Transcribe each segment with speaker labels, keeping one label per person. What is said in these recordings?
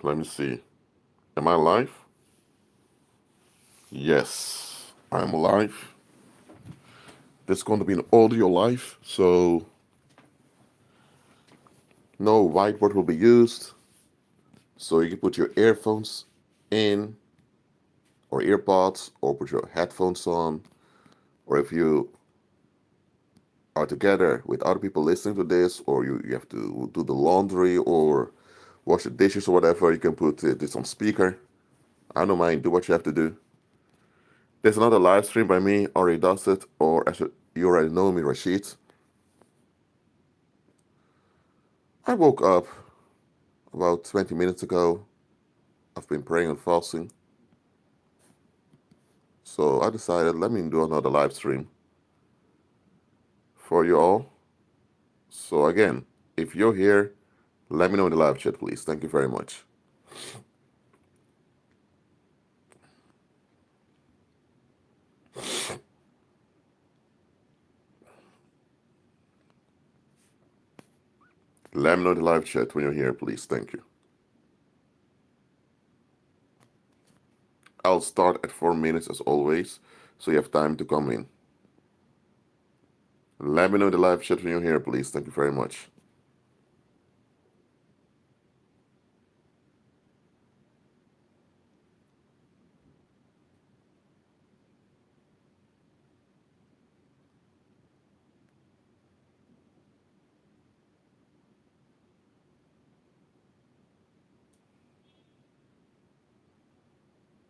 Speaker 1: Let me see. Am I live? Yes, I'm live. This is going to be an audio live, so no whiteboard will be used. So you can put your earphones in, or earpods, or put your headphones on, or if you are together with other people listening to this, or you have to do the laundry or wash the dishes or whatever, you can put this on speaker. I don't mind, do what you have to do. There's another live stream by me, already does it, or as you already know me, Rashid. I woke up about 20 minutes ago. I've been praying and fasting. So I decided, let me do another live stream for you all. So again, if you're here, let me know in the live chat, please. Thank you very much. Let me know in the live chat when you're here, please. Thank you. I'll start at 4 minutes as always, so you have time to come in. Let me know in the live chat when you're here, please. Thank you very much.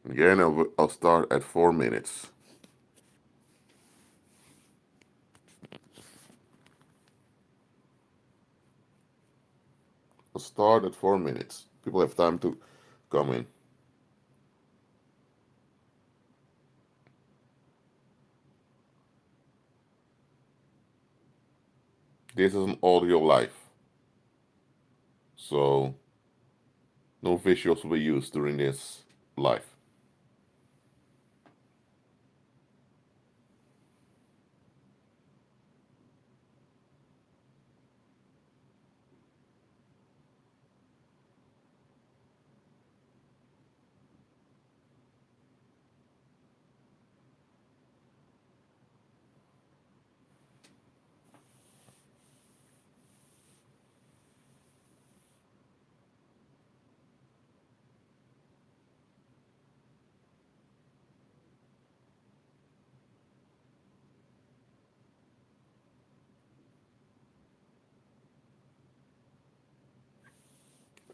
Speaker 1: Again, I'll start at 4 minutes. I'll start at 4 minutes. People have time to come in. This is an audio live, so no visuals will be used during this live.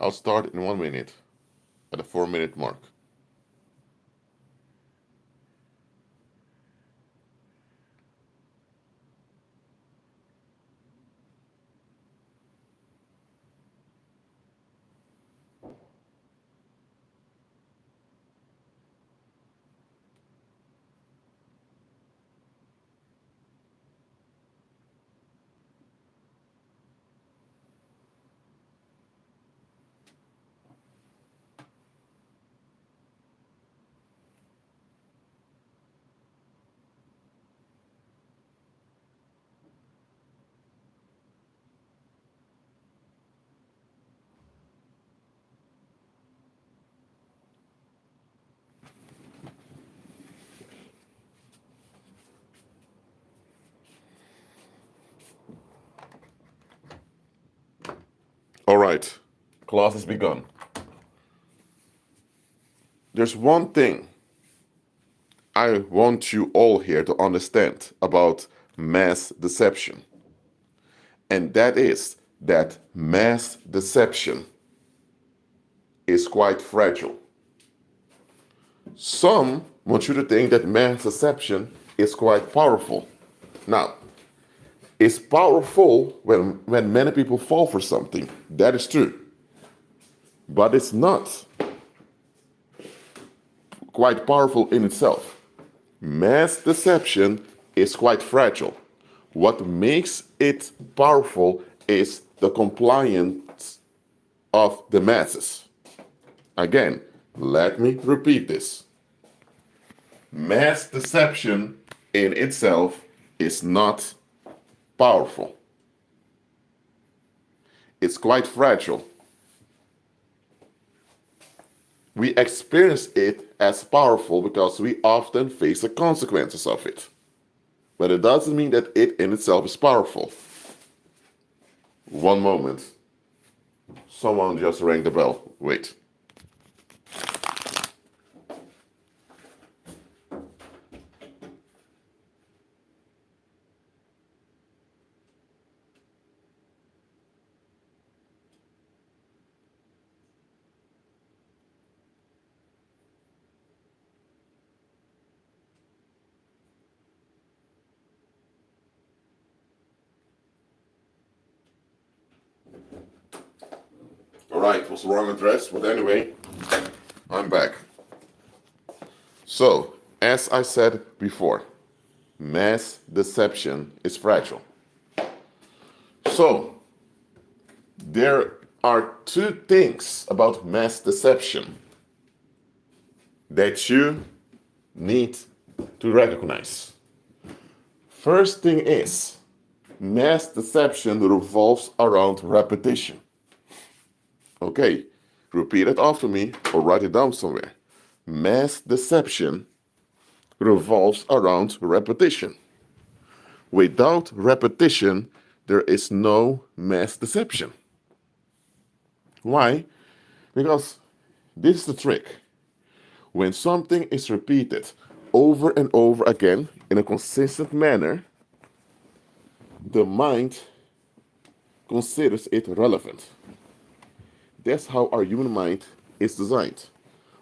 Speaker 1: I'll start in 1 minute at the 4 minute mark. All right, class has begun. There's one thing I want you all here to understand about mass deception, and that is that mass deception is quite fragile. Some want you to think that mass deception is quite powerful. Now, it's powerful when many people fall for something. That is true. But it's not quite powerful in itself. Mass deception is quite fragile. What makes it powerful is the compliance of the masses. Again, let me repeat this. Mass deception in itself is not powerful. It's quite fragile. We experience it as powerful because we often face the consequences of it. But it doesn't mean that it in itself is powerful. One moment. Someone just rang the bell. Wait. Alright, was the wrong address, but anyway, I'm back. So, as I said before, mass deception is fragile. So, there are two things about mass deception that you need to recognize. First thing is, mass deception revolves around repetition. Okay, repeat it after me or write it down somewhere. Mass deception revolves around repetition. Without repetition, there is no mass deception. Why? Because this is the trick. When something is repeated over and over again in a consistent manner, the mind considers it relevant. That's how our human mind is designed.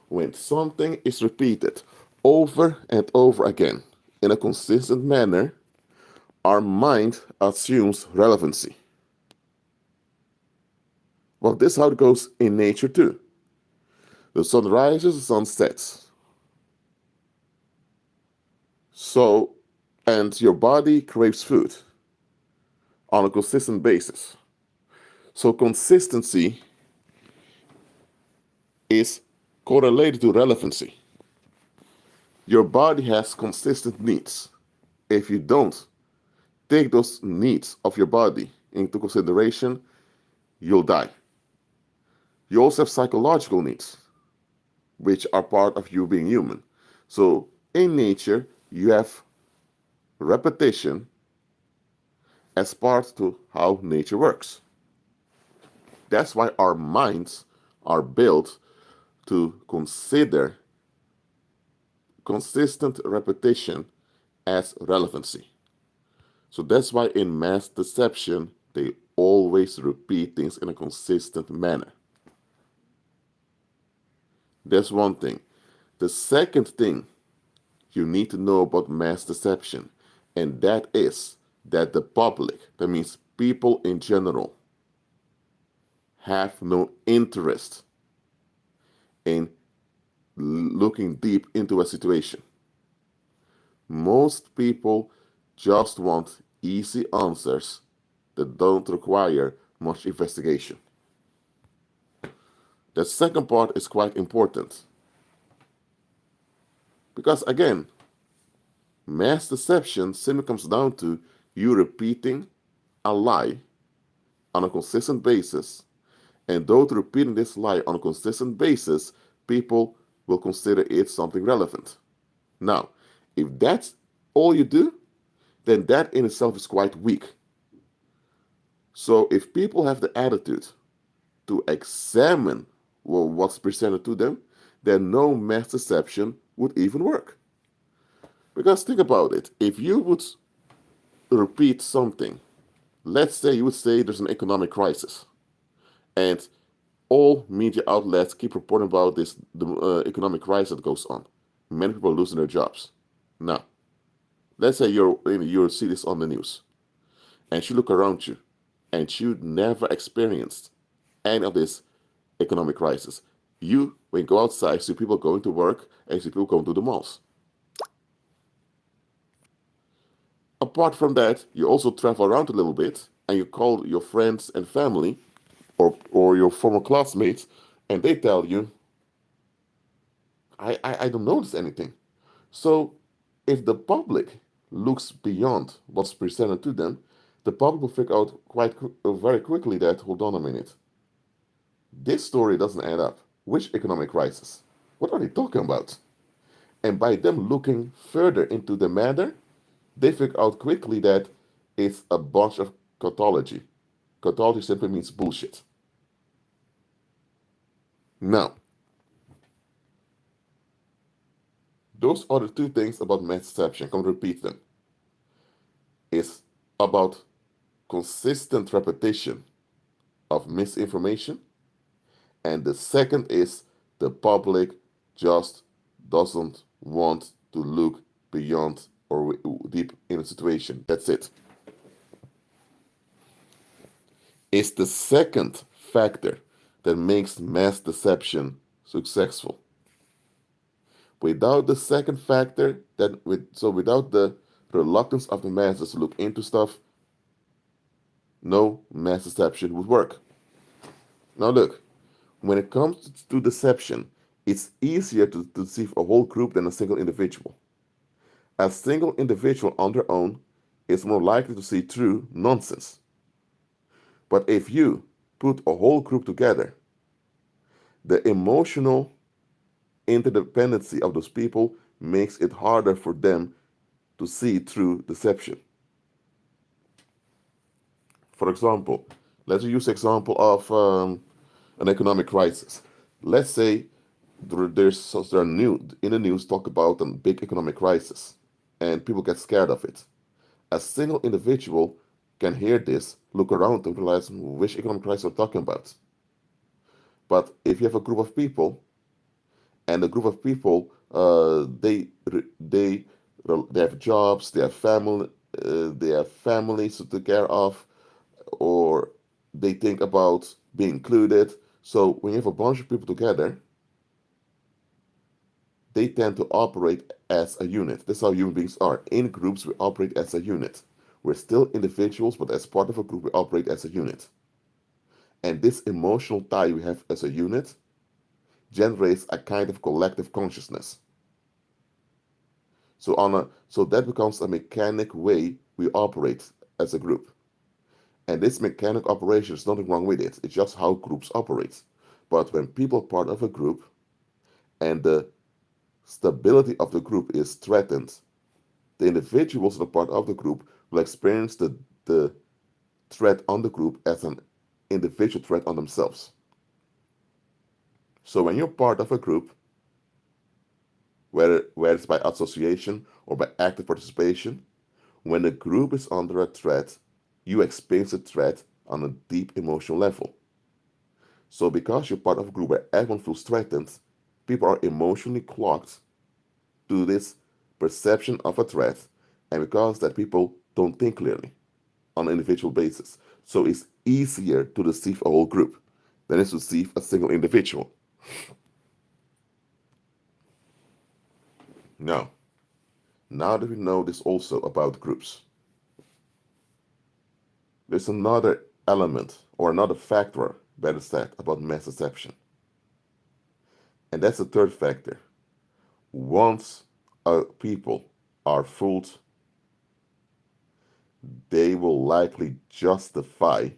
Speaker 1: When something is repeated over and over again in a consistent manner, our mind assumes relevancy. Well, this is how it goes in nature too. The sun rises, the sun sets. So, and your body craves food on a consistent basis. So consistency is correlated to relevancy. Your body has consistent needs. If you don't take those needs of your body into consideration, you'll die. You also have psychological needs, which are part of you being human. So in nature, you have repetition as part to how nature works. That's why our minds are built to consider consistent repetition as relevancy. So that's why in mass deception, they always repeat things in a consistent manner. That's one thing. The second thing you need to know about mass deception, and that is that the public, that means people in general, have no interest in looking deep into a situation. Most people just want easy answers that don't require much investigation. The second part is quite important. Because again, mass deception simply comes down to you repeating a lie on a consistent basis, and though repeating this lie on a consistent basis, people will consider it something relevant. Now, if that's all you do, then that in itself is quite weak. So if people have the attitude to examine what's presented to them, then no mass deception would even work. Because think about it, if you would repeat something, let's say you would say there's an economic crisis, and all media outlets keep reporting about the economic crisis that goes on. Many people are losing their jobs. Now, let's say you see this on the news, and you look around you, and you never experienced any of this economic crisis. You, when you go outside, see people going to work and see people going to the malls. Apart from that, you also travel around a little bit, and you call your friends and family, or your former classmates, and they tell you, I don't notice anything. So if the public looks beyond what's presented to them, the public will figure out very quickly that, hold on a minute, this story doesn't add up. Which economic crisis? What are they talking about? And by them looking further into the matter, they figure out quickly that it's a bunch of tautology. Tautology simply means bullshit. Now, those are the two things about mass deception. I'm going to repeat them. It's about consistent repetition of misinformation. And the second is the public just doesn't want to look beyond or deep in a situation. That's it. It's the second factor that makes mass deception successful. Without the second factor, without the reluctance of the masses to look into stuff, no mass deception would work. Now look, when it comes to deception, it's easier to deceive a whole group than a single individual. A single individual on their own is more likely to see through nonsense. But if you put a whole group together, the emotional interdependency of those people makes it harder for them to see through deception. For example, let's use the example of an economic crisis. Let's say there's in the news talk about a big economic crisis, and people get scared of it. A single individual can hear this, look around, and realize which economic crisis we're talking about. But if you have a group of people, and a group of people, they have jobs, they have families to take care of, or they think about being included. So when you have a bunch of people together, they tend to operate as a unit. That's how human beings are. In groups, we operate as a unit. We're still individuals, but as part of a group, we operate as a unit. And this emotional tie we have as a unit generates a kind of collective consciousness. So that becomes a mechanic way we operate as a group. And this mechanic operation is nothing wrong with it. It's just how groups operate. But when people are part of a group and the stability of the group is threatened, the individuals that are part of the group will experience the threat on the group as an individual threat on themselves. So when you're part of a group, whether it's by association or by active participation, when the group is under a threat, you experience the threat on a deep emotional level. So because you're part of a group where everyone feels threatened, people are emotionally clocked to this perception of a threat, and because that people don't think clearly on an individual basis. So it's easier to deceive a whole group than it is to deceive a single individual. Now that we know this also about groups, there's another element, or another factor, better said, about mass deception. And that's the third factor. Once people are fooled, they will likely justify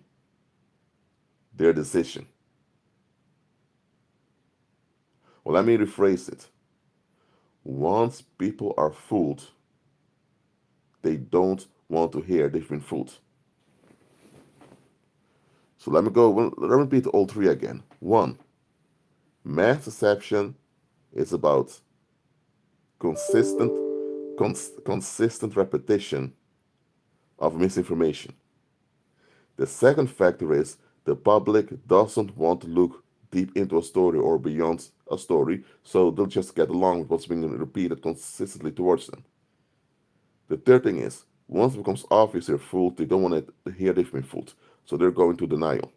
Speaker 1: their decision. Well, let me rephrase it. Once people are fooled, they don't want to hear they've been fooled. So let me repeat all three again. 1, mass deception is about consistent repetition of misinformation. The second factor is the public doesn't want to look deep into a story or beyond a story, so they'll just get along with what's being repeated consistently towards them. The third thing is, once it becomes obvious they're fooled, they don't want to hear they've been fooled, so they're going to denial.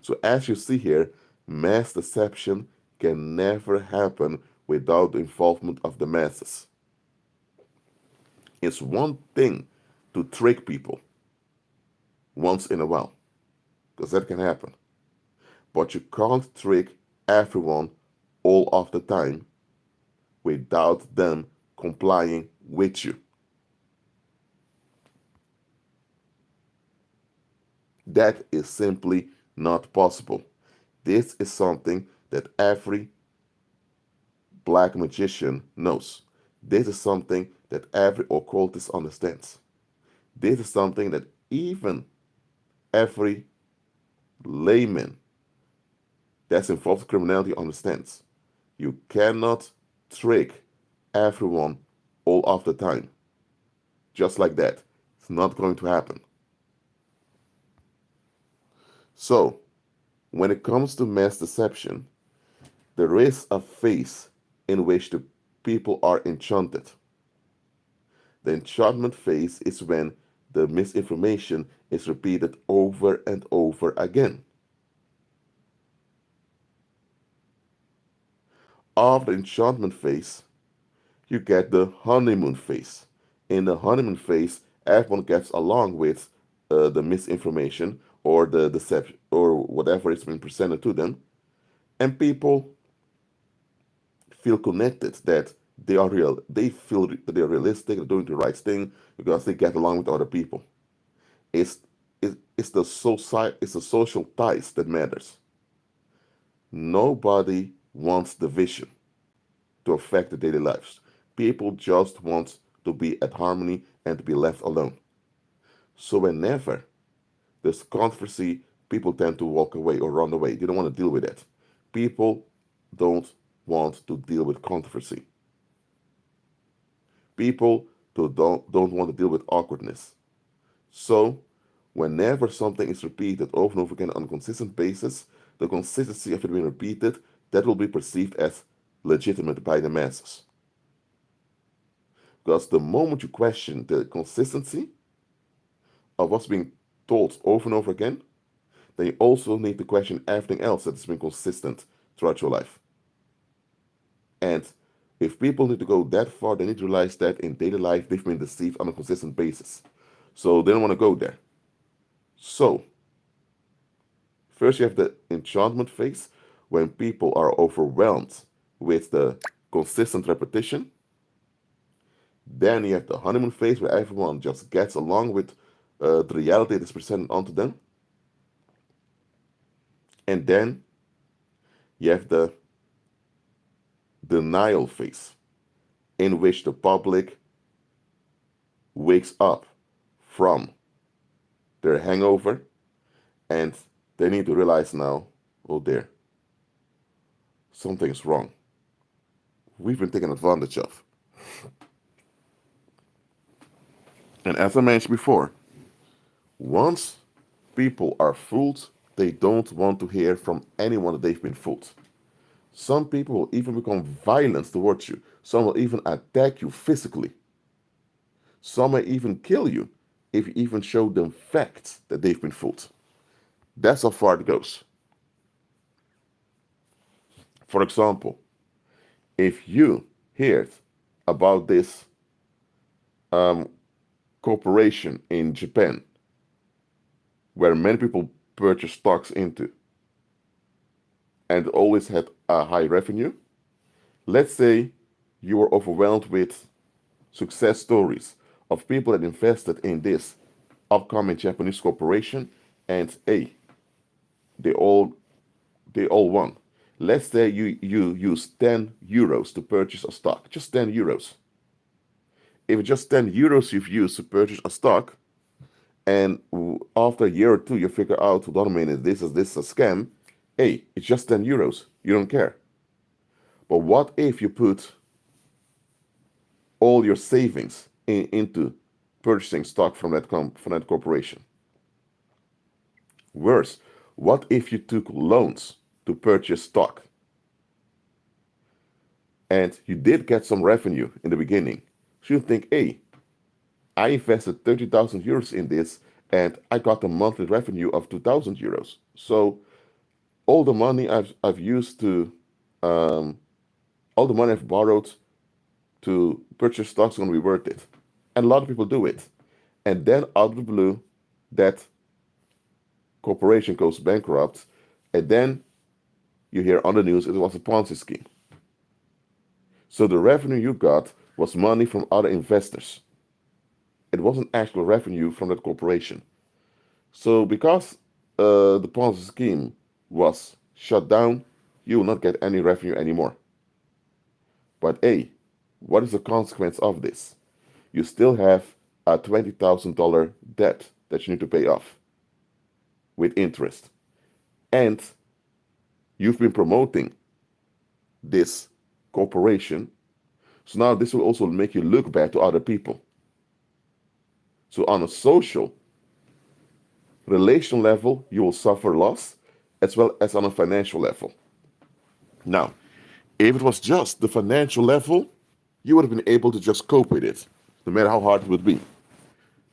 Speaker 1: So as you see here, mass deception can never happen without the involvement of the masses. It's one thing to trick people once in a while, because that can happen. But you can't trick everyone all of the time without them complying with you. That is simply not possible. This is something that every black magician knows. This is something that every occultist understands. This is something that even every layman that's involved in criminality understands. You cannot trick everyone all of the time. Just like that. It's not going to happen. So, when it comes to mass deception, there is a phase in which the people are enchanted. The enchantment phase is when the misinformation is repeated over and over again. After the enchantment phase, you get the honeymoon phase. In the honeymoon phase, everyone gets along with the misinformation or the deception or whatever is being presented to them, and people feel connected, that they are real. They feel that they're realistic, they're doing the right thing because they get along with other people. It's it's the social ties that matters. Nobody wants division to affect their daily lives. People just want to be at harmony and to be left alone. So whenever there's controversy, people tend to walk away or run away. They don't want to deal with it. People don't want to deal with controversy. People don't want to deal with awkwardness. So whenever something is repeated over and over again on a consistent basis, the consistency of it being repeated, that will be perceived as legitimate by the masses. Because the moment you question the consistency of what's being told over and over again, then you also need to question everything else that has been consistent throughout your life. And if people need to go that far, they need to realize that in daily life they've been deceived on a consistent basis. So they don't want to go there. So, first you have the enchantment phase, when people are overwhelmed with the consistent repetition. Then you have the honeymoon phase, where everyone just gets along with the reality that is presented onto them. And then you have the denial phase, in which the public wakes up from their hangover and they need to realize now, oh dear, something's wrong. We've been taken advantage of. And as I mentioned before, once people are fooled, they don't want to hear from anyone that they've been fooled. Some people will even become violent towards you. Some will even attack you physically. Some may even kill you if you even show them facts that they've been fooled. That's how far it goes. For example, if you heard about this corporation in Japan where many people purchase stocks into and always had a high revenue, let's say you were overwhelmed with success stories of people that invested in this upcoming Japanese corporation, and they all won. Let's say you use 10 euros to purchase a stock, just 10 euros. If it's just 10 euros you've used to purchase a stock, and after a year or two you figure out, hold on a minute, this is a scam, it's just 10 euros. You don't care. But what if you put all your savings into purchasing stock from that corporation? Worse, what if you took loans to purchase stock and you did get some revenue in the beginning? So you think, I invested 30,000 euros in this and I got a monthly revenue of 2,000 euros. So all the money I've used to, all the money I've borrowed to purchase stocks is going to be worth it. And a lot of people do it. And then out of the blue, that corporation goes bankrupt, and then you hear on the news it was a Ponzi scheme. So the revenue you got was money from other investors. It wasn't actual revenue from that corporation. So because the Ponzi scheme was shut down, you will not get any revenue anymore. But A, what is the consequence of this? You still have a $20,000 debt that you need to pay off with interest. And you've been promoting this corporation. So now this will also make you look bad to other people. So on a social, relational level, you will suffer loss, as well as on a financial level. Now, if it was just the financial level, you would have been able to just cope with it, no matter how hard it would be.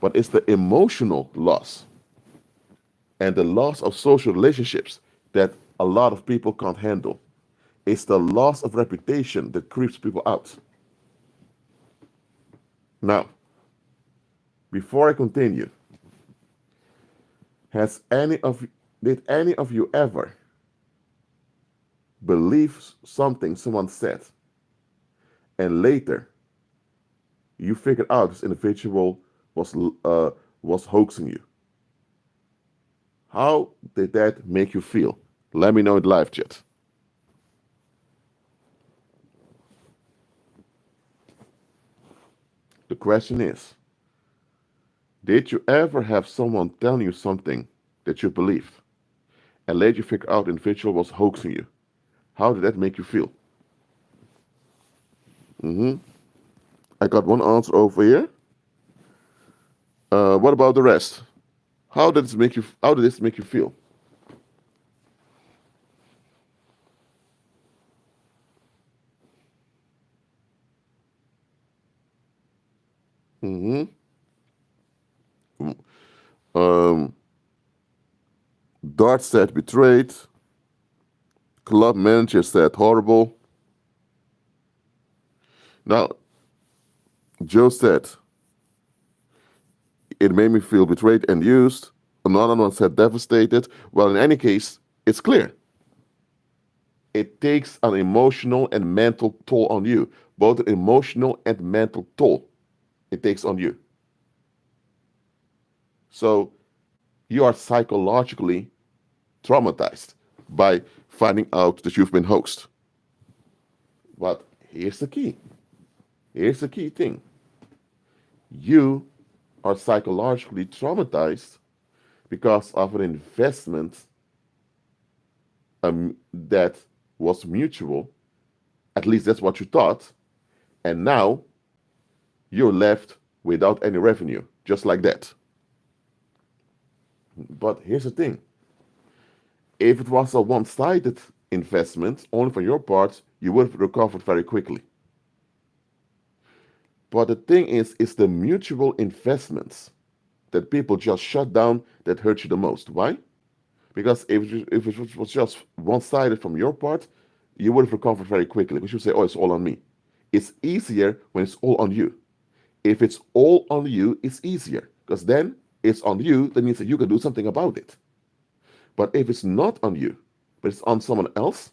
Speaker 1: But it's the emotional loss and the loss of social relationships that a lot of people can't handle. It's the loss of reputation that creeps people out. Now, before I continue, did any of you ever believe something someone said, and later you figured out this individual was hoaxing you? How did that make you feel? Let me know in the live chat. The question is, did you ever have someone telling you something that you believed, and later you figure out the individual was hoaxing you? How did that make you feel? I got one answer over here. What about the rest? How did this make you feel? Dart said betrayed. Club manager said horrible. Now, Joe said it made me feel betrayed and used. Another one said devastated. Well, in any case, it's clear. It takes an emotional and mental toll on you. Both an emotional and mental toll it takes on you. So you are psychologically traumatized by finding out that you've been hoaxed. But here's the key. Here's the key thing. You are psychologically traumatized because of an investment that was mutual. At least that's what you thought. And now you're left without any revenue, just like that. But here's the thing. If it was a one-sided investment, only for your part, you would have recovered very quickly. But the thing is, it's the mutual investments that people just shut down that hurt you the most. Why? Because if it was just one-sided from your part, you would have recovered very quickly. Because you say, oh, it's all on me. It's easier when it's all on you. If it's all on you, it's easier. Because then it's on you, that means that you can do something about it. But if it's not on you, but it's on someone else,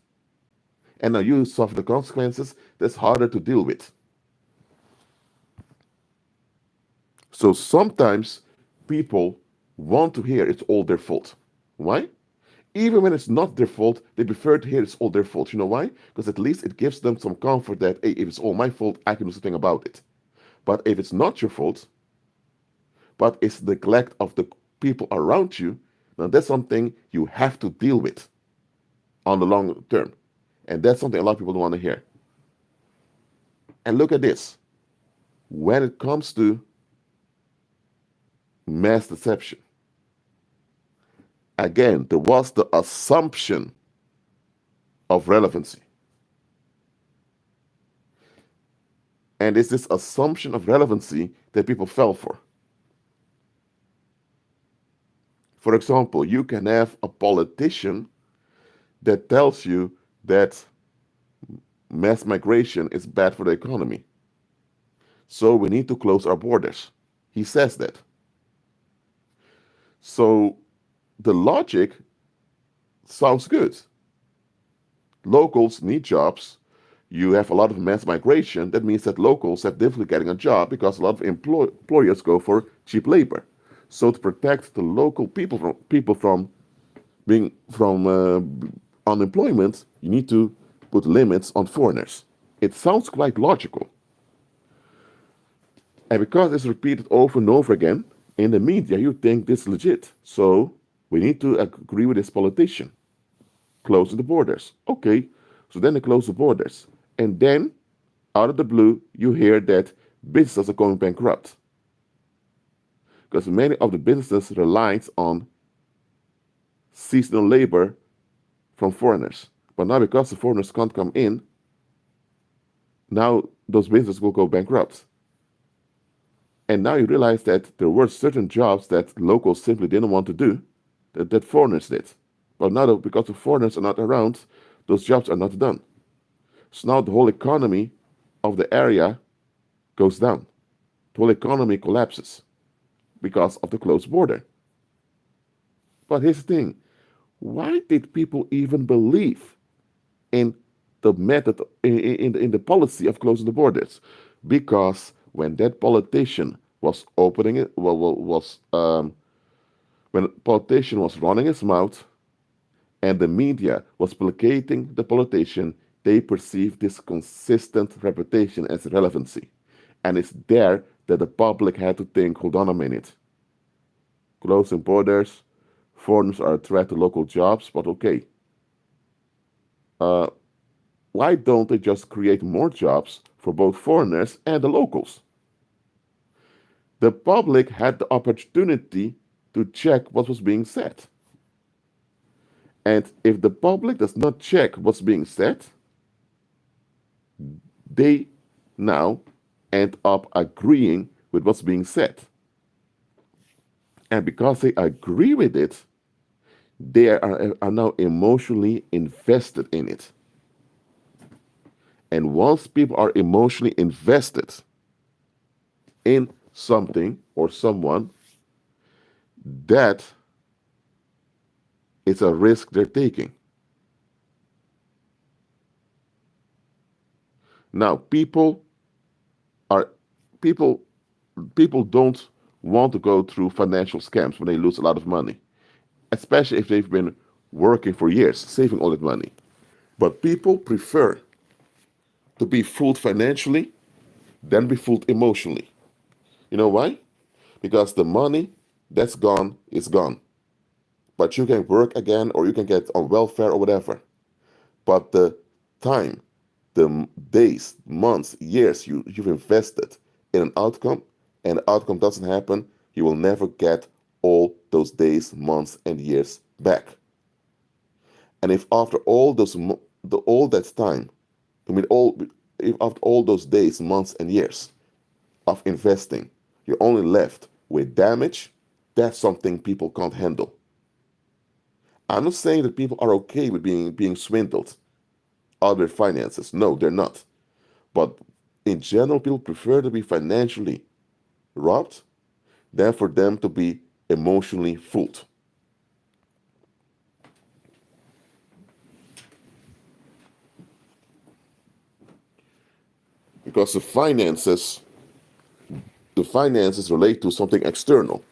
Speaker 1: and now you suffer the consequences, that's harder to deal with. So sometimes people want to hear it's all their fault. Why? Even when it's not their fault, they prefer to hear it's all their fault. You know why? Because at least it gives them some comfort that, hey, if it's all my fault, I can do something about it. But if it's not your fault, but it's neglect of the people around you, now that's something you have to deal with on the long term. And that's something a lot of people don't want to hear. And look at this. When it comes to mass deception, again, there was the assumption of relevancy. And it's this assumption of relevancy that people fell for. For example, you can have a politician that tells you that mass migration is bad for the economy. So we need to close our borders. He says that. So the logic sounds good. Locals need jobs. You have a lot of mass migration. That means that locals have difficulty getting a job because a lot of employers go for cheap labor. So to protect the local people from being from unemployment, you need to put limits on foreigners. It sounds quite logical. And because it's repeated over and over again in the media, you think this is legit. So we need to agree with this politician. Closing the borders. Okay, so then they close the borders. And then, out of the blue, you hear that businesses are going bankrupt. Because many of the businesses rely on seasonal labor from foreigners. But now because the foreigners can't come in, now those businesses will go bankrupt. And now you realize that there were certain jobs that locals simply didn't want to do, that foreigners did. But now, because the foreigners are not around, those jobs are not done. So now the whole economy of the area goes down. The whole economy collapses because of the closed border. But here's the thing. Why did people even believe in the method, in the policy of closing the borders? Because when that politician was opening it, when the politician was running his mouth and the media was placating the politician, they perceived this consistent reputation as relevancy. And it's there that the public had to think, hold on a minute. Closing borders, foreigners are a threat to local jobs, but okay. Why don't they just create more jobs for both foreigners and the locals? The public had the opportunity to check what was being said. And if the public does not check what's being said, they now end up agreeing with what's being said. And because they agree with it, they are now emotionally invested in it. And once people are emotionally invested in something or someone, that is a risk they're taking. Now, people don't want to go through financial scams when they lose a lot of money, especially if they've been working for years, saving all that money. But people prefer to be fooled financially than be fooled emotionally. You know why? Because the money that's gone is gone. But you can work again or you can get on welfare or whatever. But the time, the days, months, years you've invested in an outcome and the outcome doesn't happen, you will never get all those days, months, and years back. And if after all that time, if after all those days, months, and years of investing, you're only left with damage, that's something people can't handle. I'm not saying that people are okay with being swindled out of their finances. No, they're not. But in general, people prefer to be financially robbed than for them to be emotionally fooled. Because the finances relate to something external.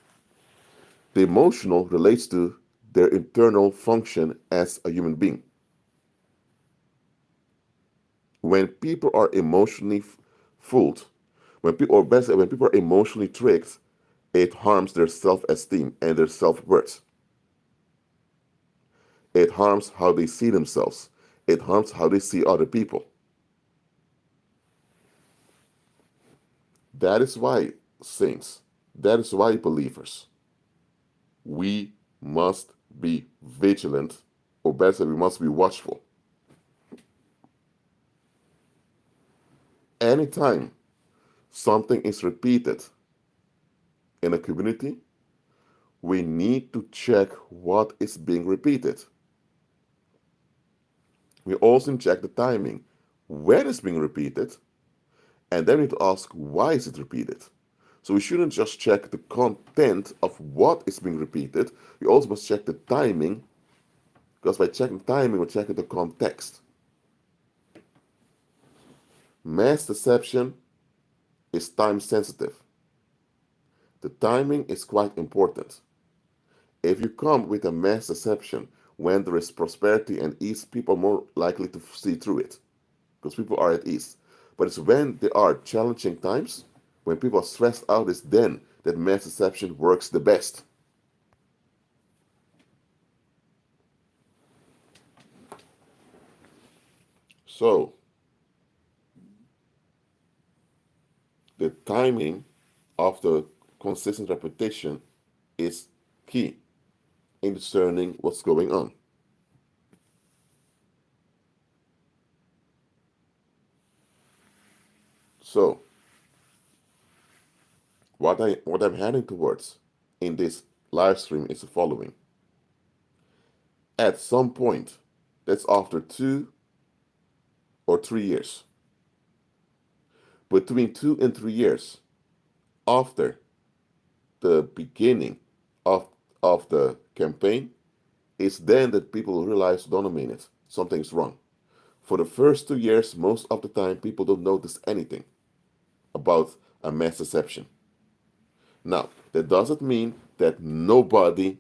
Speaker 1: The emotional relates to their internal function as a human being. When people are emotionally fooled, when people are emotionally tricked, it harms their self-esteem and their self-worth. It harms how they see themselves. It harms how they see other people. That is why, saints, that is why, believers, we must be vigilant, or better, we must be watchful. Anytime something is repeated in a community, we need to check what is being repeated. We also need to check the timing, when it's being repeated, and then we need to ask why is it repeated. So we shouldn't just check the content of what is being repeated, we also must check the timing, because by checking timing, we're checking the context. Mass deception is time sensitive. The timing is quite important. If you come with a mass deception when there is prosperity and ease, people are more likely to see through it because people are at ease. But it's when there are challenging times, when people are stressed out, it's then that mass deception works the best. So, the timing of the consistent repetition is key in discerning what's going on. So, what I'm heading towards in this live stream is the following. At some point, that's after 2 or 3 years, between 2 and 3 years after the beginning of the campaign, it's then that people realize, don't minute, something's wrong. For the first 2 years, most of the time, people don't notice anything about a mass deception. Now, that doesn't mean that nobody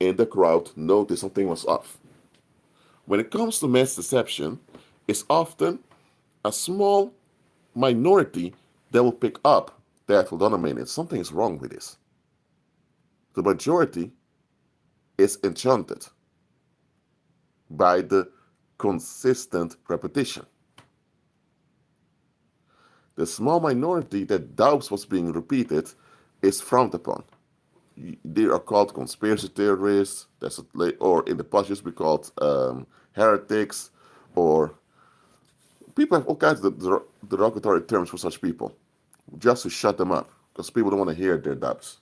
Speaker 1: in the crowd noticed something was off. When it comes to mass deception, it's often a small minority that will pick up that, hold on a minute, something is wrong with this. The majority is enchanted by the consistent repetition. The small minority that doubts what's being repeated is frowned upon. They are called conspiracy theorists, or in the past used to be called heretics, or people have all kinds of derogatory terms for such people, just to shut them up, because people don't want to hear their doubts.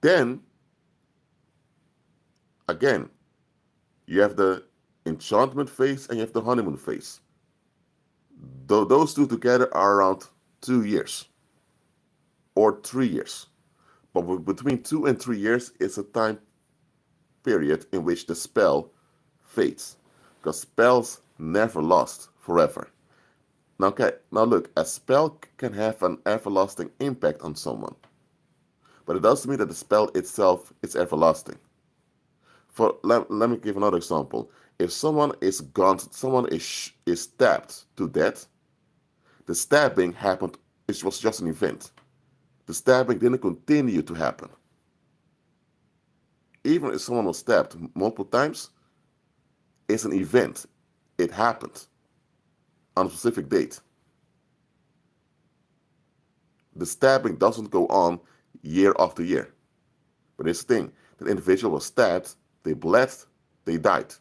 Speaker 1: Then, again, you have the enchantment phase and you have the honeymoon phase. Those two together are around 2 years or 3 years. But between 2 and 3 years is a time period in which the spell fades, because spells never last forever. Now look, a spell can have an everlasting impact on someone, but it doesn't mean that the spell itself is everlasting. Let me give another example. If someone is stabbed to death, the stabbing happened, it was just an event. The stabbing didn't continue to happen. Even if someone was stabbed multiple times, it's an event. It happened on a specific date. The stabbing doesn't go on year after year. But this thing, the individual was stabbed, they bled, they died.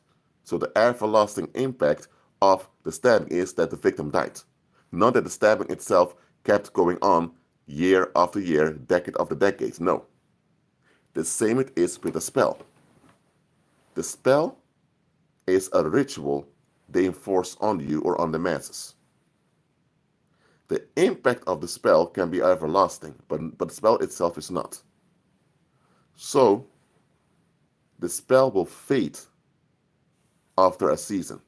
Speaker 1: So the everlasting impact of the stabbing is that the victim died. Not that the stabbing itself kept going on year after year, decade after decade. No. The same it is with a spell. The spell is a ritual they enforce on you or on the masses. The impact of the spell can be everlasting, but the spell itself is not. So, the spell will fade after a season.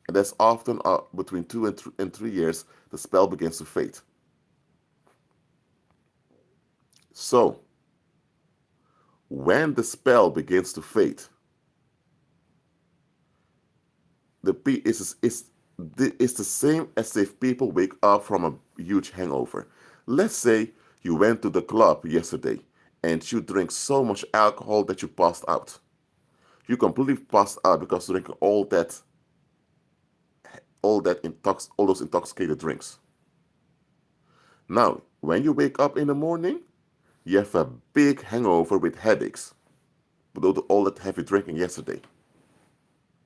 Speaker 1: And that's often between 2 and 3 years, the spell begins to fade. So, when the spell begins to fade, it's the same as if people wake up from a huge hangover. Let's say you went to the club yesterday and you drink so much alcohol that you passed out. You completely passed out because drinking all those intoxicated drinks. Now, when you wake up in the morning, you have a big hangover with headaches, with all that heavy drinking yesterday.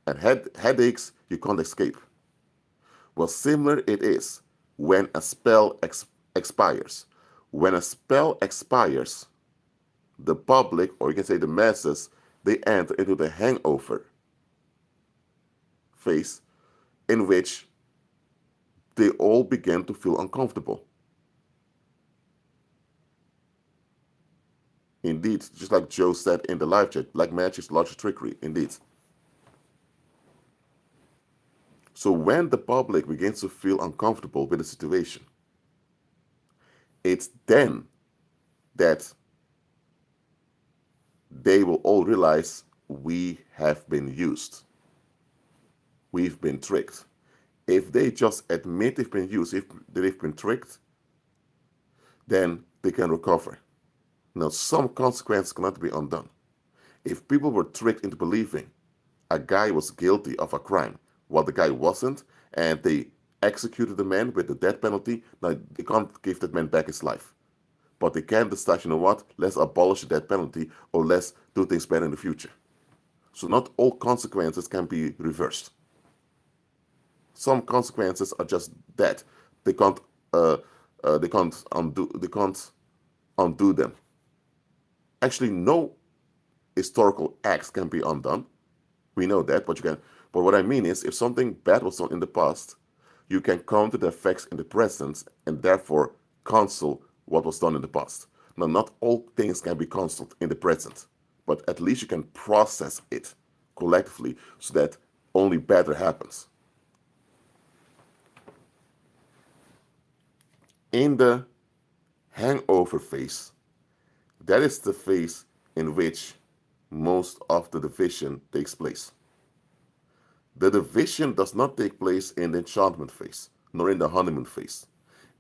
Speaker 1: And headaches you can't escape. Well, similar it is when a spell expires. When a spell expires, the public, or you can say the masses, they enter into the hangover phase in which they all begin to feel uncomfortable. Indeed, just like Joe said in the live chat, black magic is largely trickery, indeed. So when the public begins to feel uncomfortable with the situation, it's then that they will all realize we have been used. We've been tricked. If they just admit they've been used, if they've been tricked, then they can recover. Now, some consequences cannot be undone. If people were tricked into believing a guy was guilty of a crime while the guy wasn't, and they executed the man with the death penalty, now they can't give that man back his life. But they can decide, you know what, let's abolish the death penalty or let's do things better in the future. So not all consequences can be reversed. Some consequences are just that. They can't undo them. Actually, no historical acts can be undone. We know that, but what I mean is, if something bad was done in the past, you can counter the effects in the present and therefore cancel what was done in the past. Now, not all things can be cancelled in the present, but at least you can process it collectively so that only better happens. In the hangover phase, that is the phase in which most of the division takes place. The division does not take place in the enchantment phase, nor in the honeymoon phase.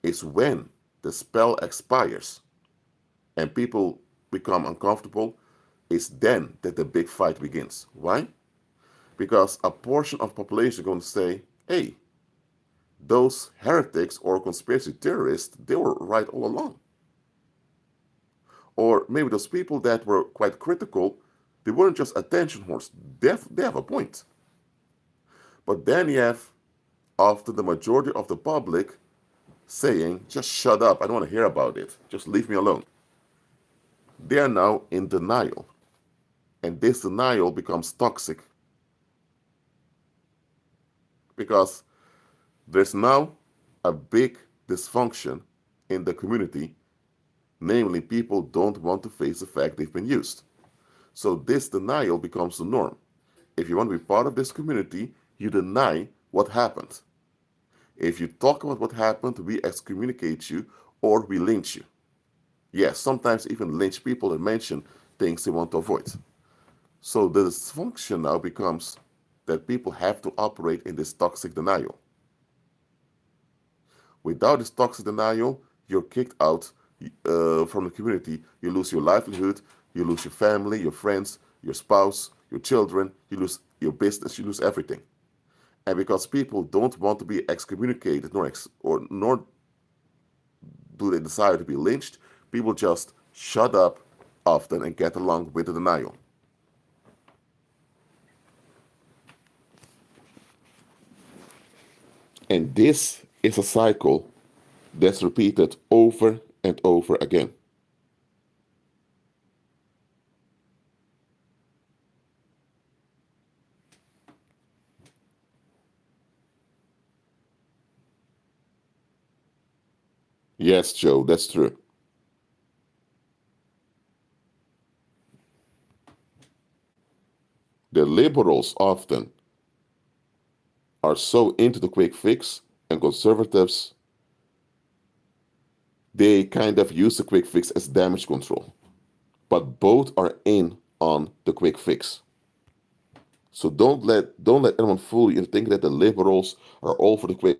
Speaker 1: It's when the spell expires and people become uncomfortable, it's then that the big fight begins. Why? Because a portion of the population is going to say, hey, those heretics or conspiracy theorists, they were right all along. Or maybe those people that were quite critical, they weren't just attention whores. They have a point. But then you have, after the majority of the public saying, just shut up, I don't want to hear about it, just leave me alone. They are now in denial. And this denial becomes toxic. Because there's now a big dysfunction in the community, namely people don't want to face the fact they've been used. So this denial becomes the norm. If you want to be part of this community, you deny what happened. If you talk about what happened, we excommunicate you or we lynch you. Yes, sometimes even lynch people and mention things they want to avoid. So the dysfunction now becomes that people have to operate in this toxic denial. Without this toxic denial, you're kicked out from the community. You lose your livelihood, you lose your family, your friends, your spouse, your children, you lose your business, you lose everything. And because people don't want to be excommunicated, nor do they desire to be lynched, people just shut up often and get along with the denial. And this is a cycle that's repeated over and over again. Yes, Joe, that's true. The liberals often are so into the quick fix, and conservatives, they kind of use the quick fix as damage control. But both are in on the quick fix. So don't let anyone fool you and think that the liberals are all for the quick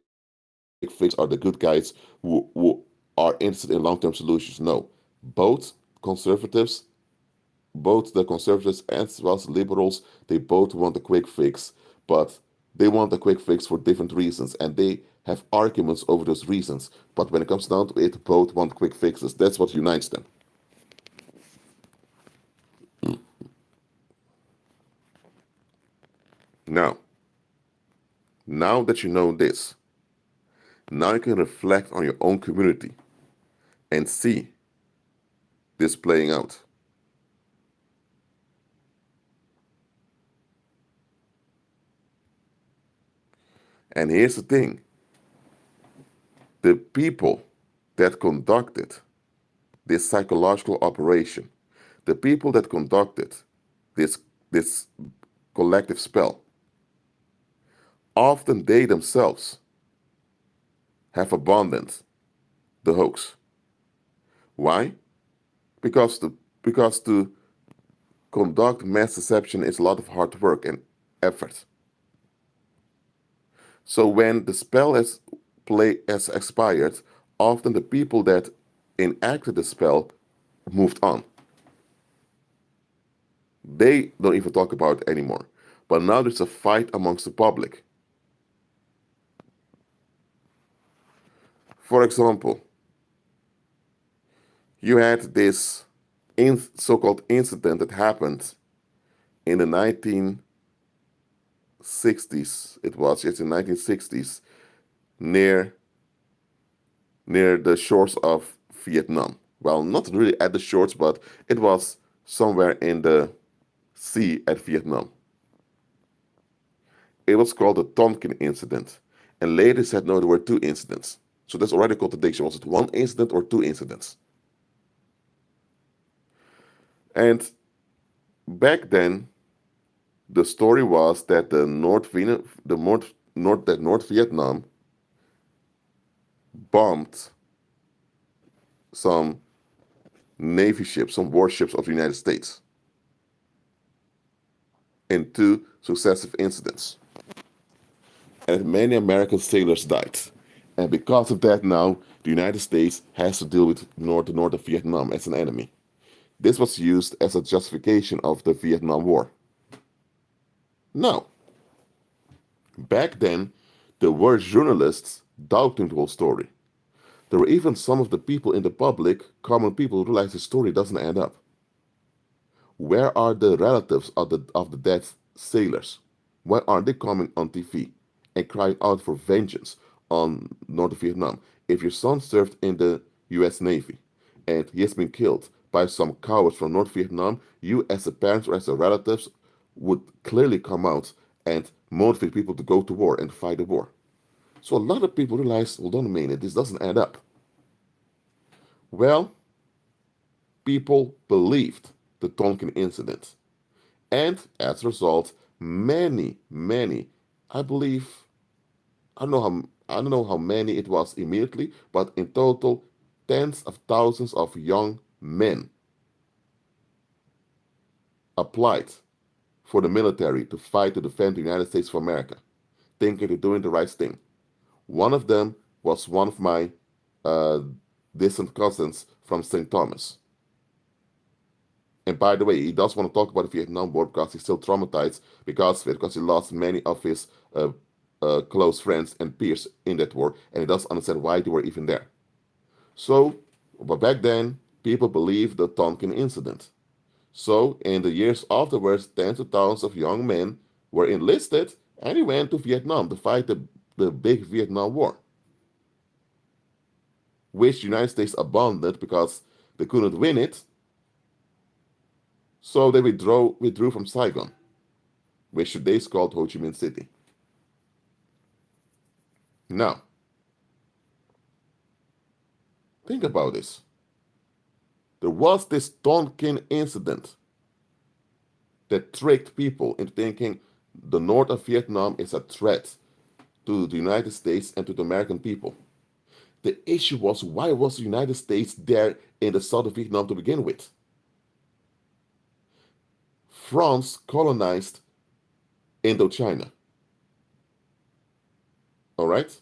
Speaker 1: fix, are the good guys who are interested in long-term solutions. No, both conservatives, both the conservatives as well as the liberals, they both want a quick fix, but they want a quick fix for different reasons, and they have arguments over those reasons. But when it comes down to it, both want quick fixes. That's what unites them. Now that you know this, now you can reflect on your own community and see this playing out. And here's the thing, the people that conducted this psychological operation, the people that conducted this collective spell, often they themselves have abandoned the hoax. Why? Because to conduct mass deception is a lot of hard work and effort. So when the spell has expired, often the people that enacted the spell moved on. They don't even talk about it anymore. But now there's a fight amongst the public. For example, you had this so-called incident that happened in the 1960s. It was, yes, in 1960s, near the shores of Vietnam. Well, not really at the shores, but it was somewhere in the sea at Vietnam. It was called the Tonkin incident. And later said, no, there were two incidents. So that's already a contradiction. Was it one incident or two incidents? And back then, the story was that North Vietnam bombed some Navy ships, some warships of the United States in two successive incidents. And many American sailors died. And because of that now, the United States has to deal with the north of Vietnam as an enemy. This was used as a justification of the Vietnam War. Now, back then, there were journalists doubting the whole story. There were even some of the people in the public, common people, who realized the story doesn't add up. Where are the relatives of the dead sailors? Why aren't they coming on TV and crying out for vengeance on North Vietnam? If your son served in the US Navy and he has been killed by some cowards from North Vietnam, you as the parents or as the relatives would clearly come out and motivate people to go to war and fight the war. So a lot of people realize, hold on a minute, this doesn't add up. Well, people believed the Tonkin incident. And as a result, many, I believe, I don't know how many it was immediately, but in total, tens of thousands of young men applied for the military to fight to defend the United States of America, thinking they're doing the right thing. One of them was one of my distant cousins from St. Thomas. And by the way, he does want to talk about the Vietnam War because he's still traumatized because he lost many of his close friends and peers in that war, and he doesn't understand why they were even there. So, but back then, people believed the Tonkin incident. So, in the years afterwards, tens of thousands of young men were enlisted, and he went to Vietnam to fight the big Vietnam War, which the United States abandoned because they couldn't win it. So they withdrew from Saigon, which today is called Ho Chi Minh City. Now, think about this. There was this Tonkin incident that tricked people into thinking the north of Vietnam is a threat to the United States and to the American people. The issue was, why was the United States there in the south of Vietnam to begin with? France colonized Indochina. All right?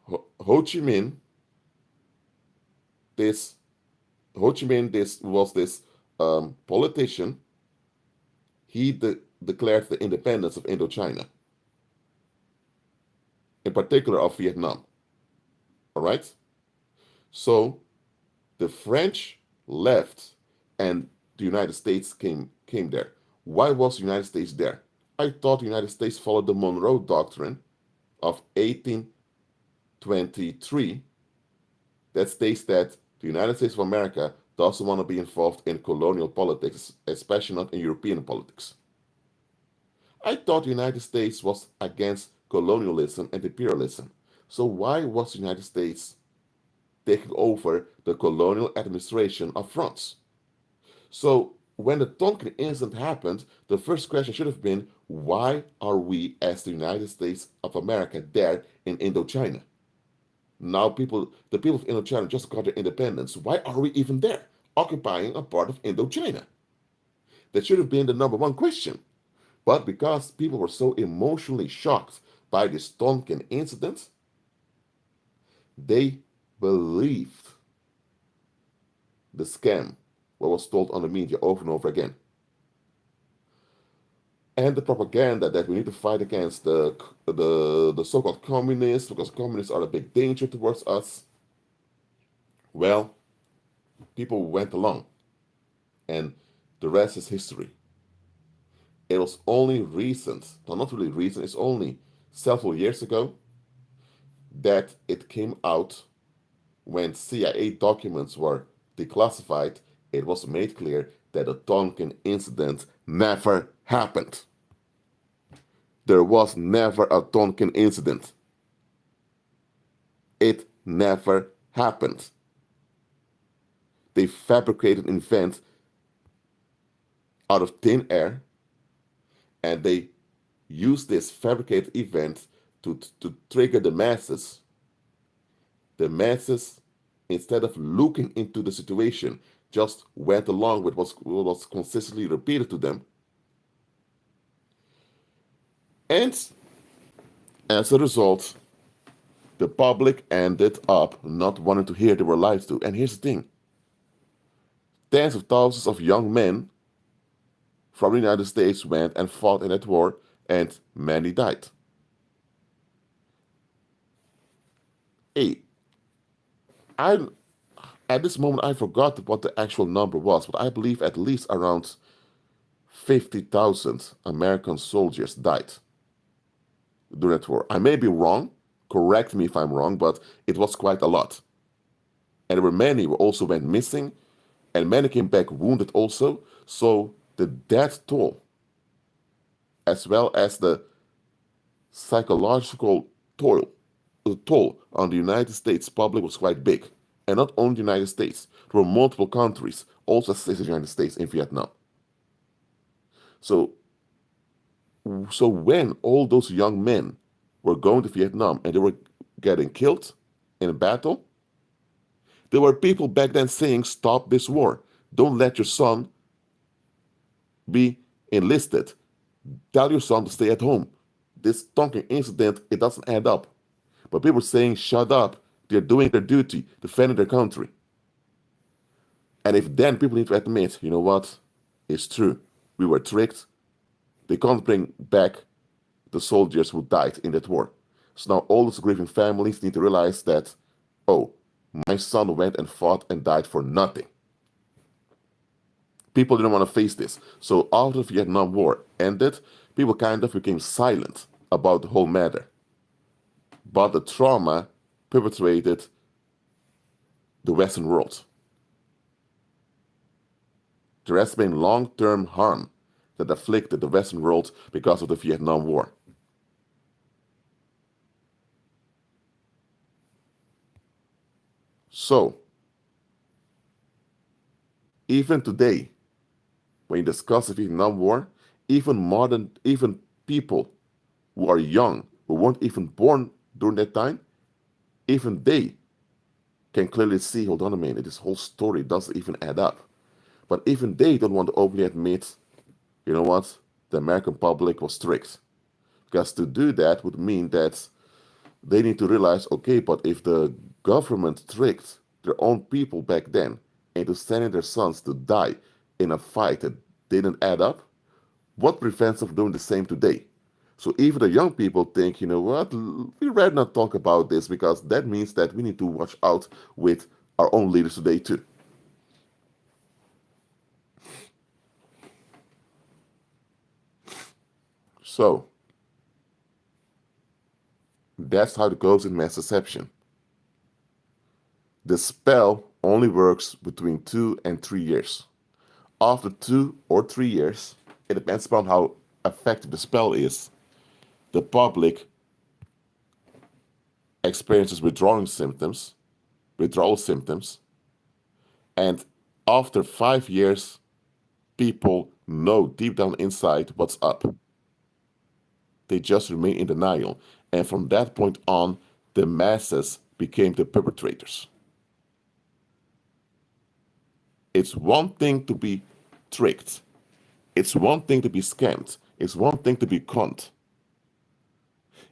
Speaker 1: Ho Chi Minh, this was this politician. He declared the independence of Indochina, in particular of Vietnam. All right? So the French left and the United States came there. Why was the United States there? I thought the United States followed the Monroe Doctrine of 1823 that states that the United States of America doesn't want to be involved in colonial politics, especially not in European politics. I thought the United States was against colonialism and imperialism. So why was the United States taking over the colonial administration of France? So when the Tonkin incident happened, the first question should have been, why are we as the United States of America there in Indochina? Now the people of Indochina just got their independence. Why are we even there, occupying a part of Indochina? That should have been the number one question. But because people were so emotionally shocked by this Tonkin incident, they believed the scam, what was told on the media over and over again. And the propaganda that we need to fight against the so-called communists, because communists are a big danger towards us. Well, people went along, and the rest is history. It was only recent, well, not really recent, it's only several years ago that it came out when CIA documents were declassified. It was made clear that the Tonkin incident never happened. There was never a Tonkin incident. It never happened. They fabricated an event out of thin air, and they used this fabricated event to trigger the masses. The masses, instead of looking into the situation, just went along with what was consistently repeated to them. And as a result, the public ended up not wanting to hear they were lied to. And here's the thing. Tens of thousands of young men from the United States went and fought in that war, and many died. Hey, at this moment I forgot what the actual number was, but I believe at least around 50,000 American soldiers died during that war. I may be wrong, correct me if I'm wrong, but it was quite a lot. And there were many who also went missing, and many came back wounded also. So the death toll, as well as the psychological toll on the United States public was quite big. And not only the United States, there were multiple countries also assisted the United States in Vietnam. So when all those young men were going to Vietnam and they were getting killed in a battle, there were people back then saying, stop this war. Don't let your son be enlisted. Tell your son to stay at home. This Tonkin incident, it doesn't add up. But people were saying, shut up. They're doing their duty, defending their country. And if then people need to admit, you know what, it's true. We were tricked. They can't bring back the soldiers who died in that war. So now all those grieving families need to realize that, oh, my son went and fought and died for nothing. People didn't want to face this. So after the Vietnam War ended, people kind of became silent about the whole matter. But the trauma perpetrated the Western world. There has been long-term harm that afflicted the Western world because of the Vietnam War. So, even today, when you discuss the Vietnam War, even people who are young, who weren't even born during that time, even they can clearly see, hold on a minute, this whole story doesn't even add up. But even they don't want to openly admit, you know what, the American public was tricked. Because to do that would mean that they need to realize, okay, but if the government tricked their own people back then into sending their sons to die in a fight that didn't add up, what prevents them from doing the same today? So even the young people think, you know what, we'd rather not talk about this because that means that we need to watch out with our own leaders today too. So that's how it goes in mass deception. The spell only works between 2 and 3 years. After 2 or 3 years, it depends upon how effective the spell is, the public experiences withdrawal symptoms, and after 5 years, people know deep down inside what's up. They just remain in denial, and from that point on, the masses became the perpetrators. It's one thing to be tricked. It's one thing to be scammed. It's one thing to be conned.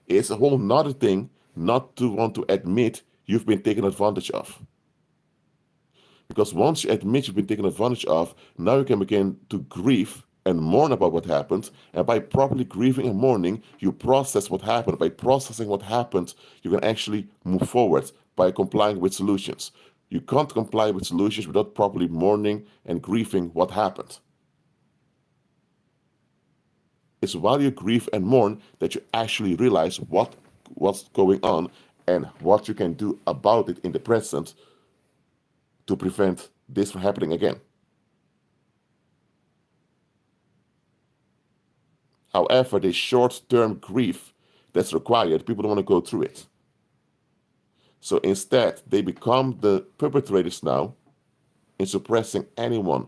Speaker 1: It's a whole nother thing not to want to admit you've been taken advantage of. Because once you admit you've been taken advantage of, now you can begin to grieve and mourn about what happened. And by properly grieving and mourning, you process what happened. By processing what happened, you can actually move forward by complying with solutions. You can't comply with solutions without properly mourning and grieving what happened. It's while you grieve and mourn that you actually realize what's going on and what you can do about it in the present to prevent this from happening again. However, the short-term grief that's required, people don't want to go through it. So instead, they become the perpetrators now in suppressing anyone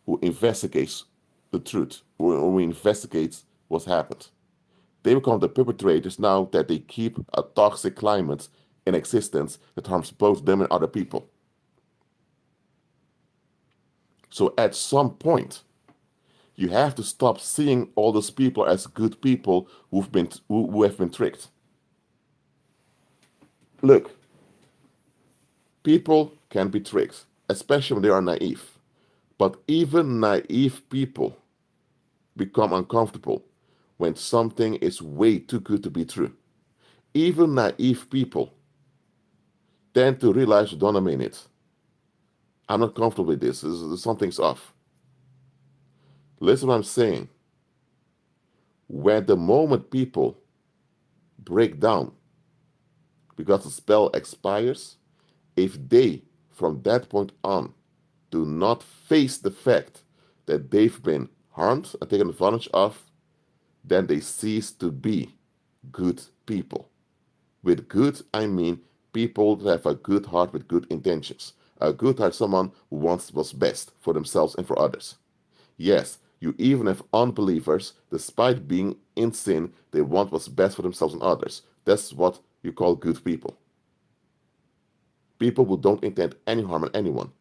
Speaker 1: who investigates the truth, who investigates what's happened. They become the perpetrators now that they keep a toxic climate in existence that harms both them and other people. So at some point, you have to stop seeing all those people as good people who have been tricked. Look, people can be tricked, especially when they are naive. But even naive people become uncomfortable when something is way too good to be true. Even naive people tend to realize, don't a minute, I'm not comfortable with this. Something's off. Listen what I'm saying. When the moment people break down because the spell expires, if they, from that point on, do not face the fact that they've been harmed and taken advantage of, then they cease to be good people. With good, I mean people that have a good heart with good intentions. A good heart, someone who wants what's best for themselves and for others. Yes, you even have unbelievers, despite being in sin, they want what's best for themselves and others. That's what you call good people. People who don't intend any harm on anyone.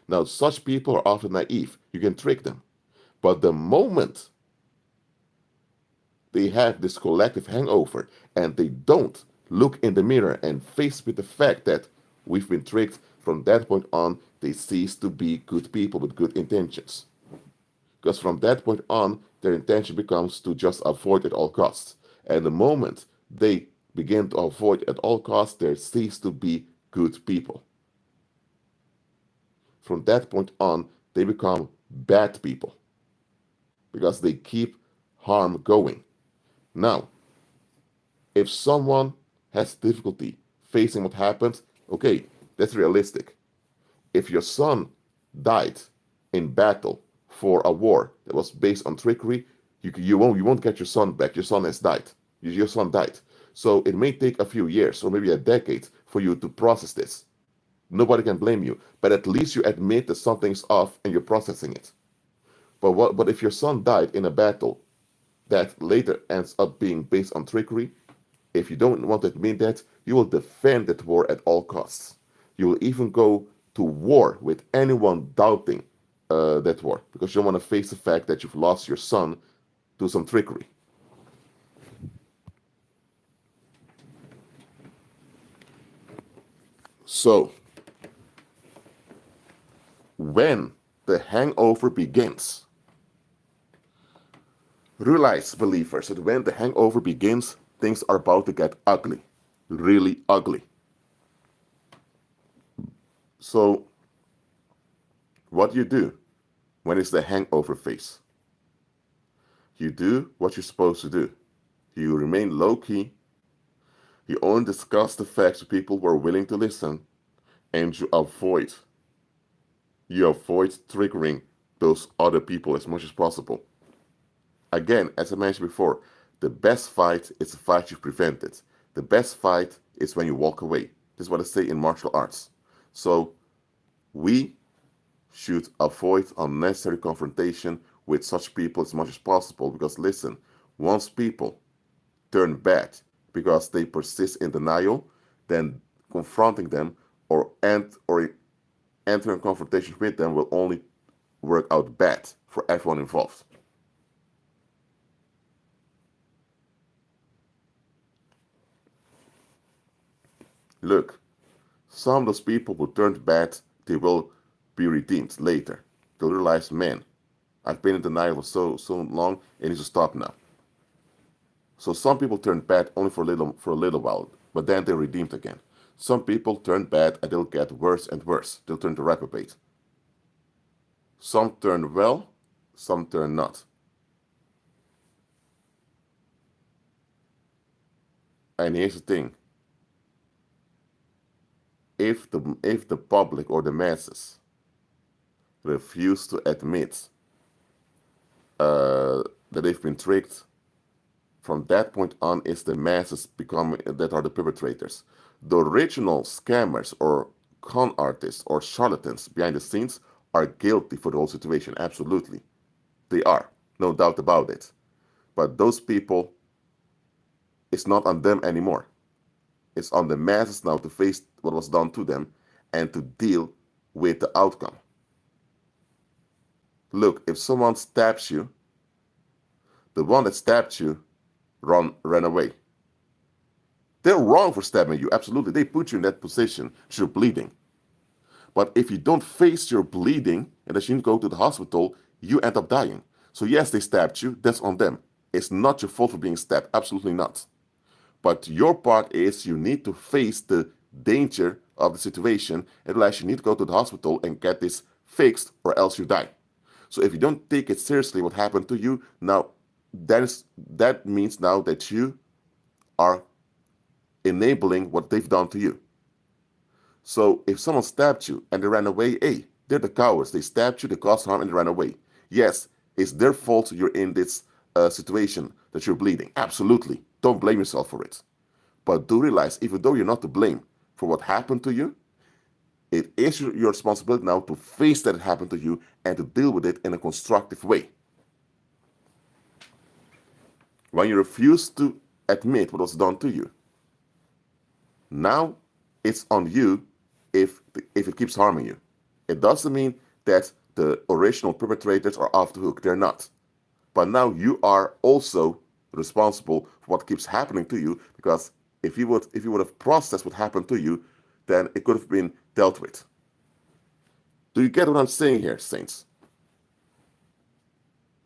Speaker 1: Now, such people are often naive. You can trick them. But the moment they have this collective hangover and they don't look in the mirror and face with the fact that we've been tricked, from that point on, they cease to be good people with good intentions. Because from that point on, their intention becomes to just avoid at all costs. And the moment they begin to avoid at all costs, they cease to be good people. From that point on, they become bad people because they keep harm going. Now, if someone has difficulty facing what happened, okay, that's realistic. If your son died in battle for a war that was based on trickery, you won't get your son back. Your son has died. Your son died. So it may take a few years or maybe a decade for you to process this. Nobody can blame you, but at least you admit that something's off and you're processing it. But if your son died in a battle that later ends up being based on trickery, if you don't want to admit that, you will defend that war at all costs. You will even go to war with anyone doubting that war because you don't want to face the fact that you've lost your son to some trickery. So, when the hangover begins, realize, believers, that when the hangover begins, things are about to get ugly, really ugly. So, what do you do when it's the hangover phase? You do what you're supposed to do. You remain low-key. You only discuss the facts with people who are willing to listen, and you avoid triggering those other people as much as possible. Again, as I mentioned before, the best fight is the fight you've prevented. The best fight is when you walk away. This is what I say in martial arts. So we should avoid unnecessary confrontation with such people as much as possible because listen, once people turn bad because they persist in denial, then confronting them or entering confrontation with them will only work out bad for everyone involved. Look, some of those people who turned bad, they will be redeemed later. They'll realize, man, I've been in denial for so long, it needs to stop now. So some people turn bad only for a little while, but then they're redeemed again. Some people turn bad and they'll get worse and worse. They'll turn to reprobate. Some turn well, some turn not. And here's the thing. If the public or the masses refuse to admit that they've been tricked, from that point on is the masses that are the perpetrators. The original scammers or con artists or charlatans behind the scenes are guilty for the whole situation. Absolutely. They are. No doubt about it. But those people, it's not on them anymore. It's on the masses now to face what was done to them and to deal with the outcome. Look, if someone stabs you, the one that stabbed you ran away. They're wrong for stabbing you, absolutely. They put you in that position, you're bleeding. But if you don't face your bleeding and that you need to go to the hospital, you end up dying. So yes, they stabbed you, that's on them. It's not your fault for being stabbed, absolutely not. But your part is you need to face the danger of the situation and realize you need to go to the hospital and get this fixed or else you die. So if you don't take it seriously what happened to you, now that means now that you are enabling what they've done to you. So if someone stabbed you and they ran away, hey, they're the cowards. They stabbed you, they caused harm, and they ran away. Yes, it's their fault you're in this situation, that you're bleeding. Absolutely. Don't blame yourself for it. But do realize, even though you're not to blame for what happened to you, it is your responsibility now to face that it happened to you and to deal with it in a constructive way. When you refuse to admit what was done to you, now it's on you if it keeps harming you. It doesn't mean that the original perpetrators are off the hook. They're not. But now you are also responsible for what keeps happening to you, because if you would have processed what happened to you, then it could have been dealt with. Do you get what I'm saying here, saints?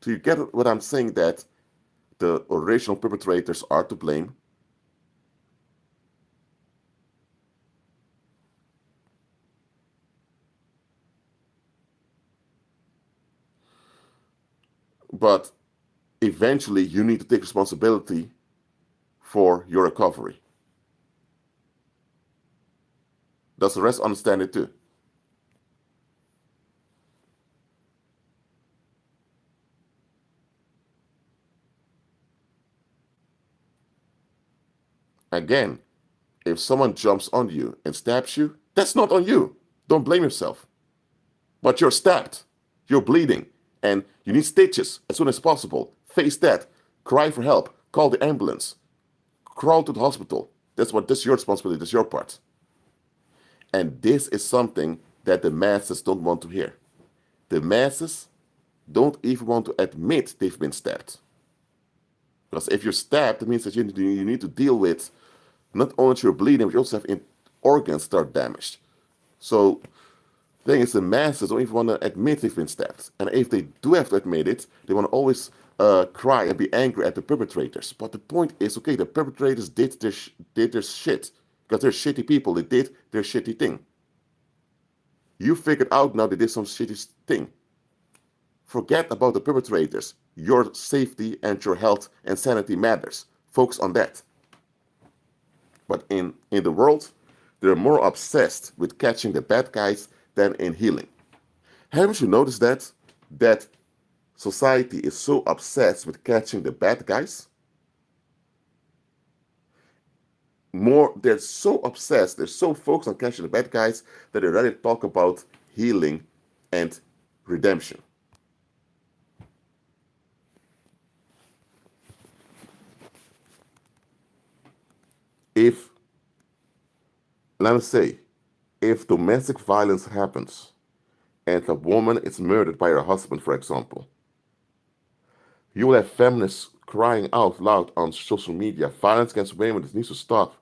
Speaker 1: Do you get what I'm saying, that the original perpetrators are to blame? But eventually you need to take responsibility for your recovery. Does the rest understand it too? Again, if someone jumps on you and stabs you, that's not on you. Don't blame yourself. But you're stabbed, you're bleeding, and you need stitches as soon as possible. Face that. Cry for help. Call the ambulance. Crawl to the hospital. That's your responsibility. That's your part. And this is something that the masses don't want to hear. The masses don't even want to admit they've been stabbed. Because if you're stabbed, it means that you need to deal with not only your bleeding, but you also have organs that are damaged. So the thing is, the masses don't even want to admit they've been stabbed. And if they do have to admit it, they want to always cry and be angry at the perpetrators. But the point is, okay, the perpetrators did their shit. Because they're shitty people. They did their shitty thing. You figured out now they did some shitty thing. Forget about the perpetrators. Your safety and your health and sanity matters. Focus on that. But in the world, they're more obsessed with catching the bad guys than in healing. Haven't you noticed that society is so obsessed with catching the bad guys? They're so obsessed, they're so focused on catching the bad guys that they rather talk about healing and redemption. Let me say, if domestic violence happens and a woman is murdered by her husband, for example, you will have feminists crying out loud on social media, violence against women, this needs to stop.